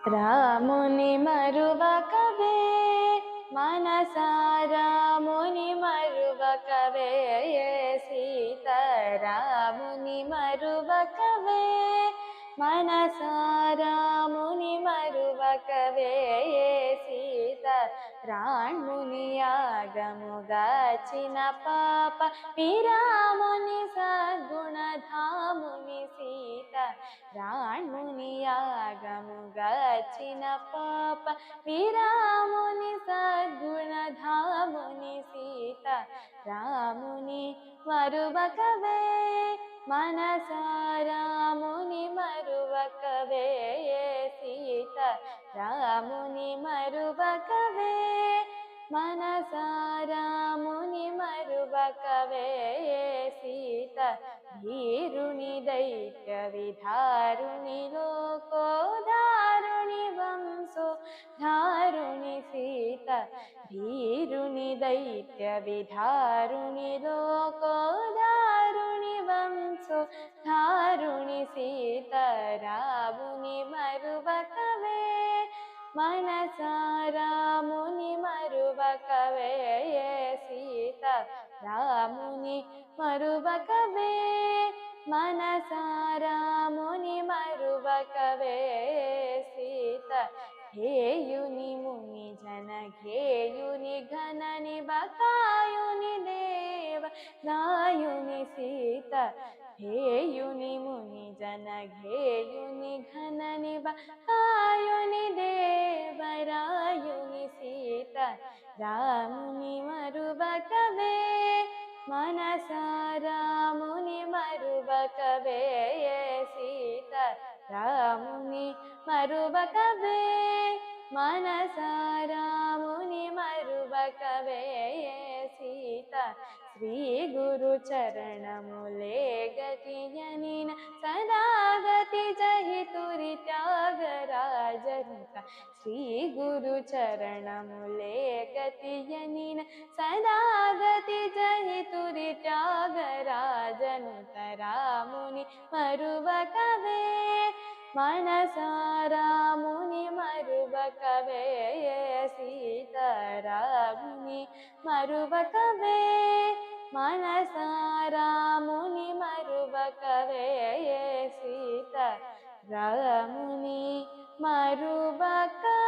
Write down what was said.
రాముని మరువకవే మనసారాముని మరువకవే సీత రాముని మరువకవే మనసారాముని మరువకవే సీత రాముని యాగముగాచిన పాప విరాముని సద్గుణధాముని సీత రాముని యాగముగాచిన పాప విరాముని సద్గుణధాముని సీత రాముని మరువకవే మనసారాముని మరువకవే సీత రాముని మరువకవే మనసారాముని మరువకవే సీత ధీరుని దైత్య విధారుని లోకోధారుని వంశో ధారుని సీత ధీరుని దైత్య విధారుని లోకోధారుని వంశో ధారుని సీత రాముని మరువకవే మనసారాముని మరువకవే సీత రాముని మరువకవే మనసారాముని మరువకవే సీత హేయుని ముని జన ఘేయుని ఘనని బకాయుని దేవ నాయుని సీత హేయుని ముని జన ఘేయుని ఘనని బకాయుని దేవరాయుని సీత రాముని మరువకవే మనసారాముని మరువకవే సీత రాముని మరువకవే మనసారాముని మరువకవే సీత శ్రీ గురు చరణములే గతియనిన సదాగతి జహితురి త్యాగరాజనుత శ్రీ గురు చరణములే గతియనిన సదాగతి జహితురి త్యాగరాజనుత రాముని మరువకవే మనసారాముని మరువకవే సీత రాముని మరువకవే మనసారాముని మరువకవే సీత రాముని మరువకవే.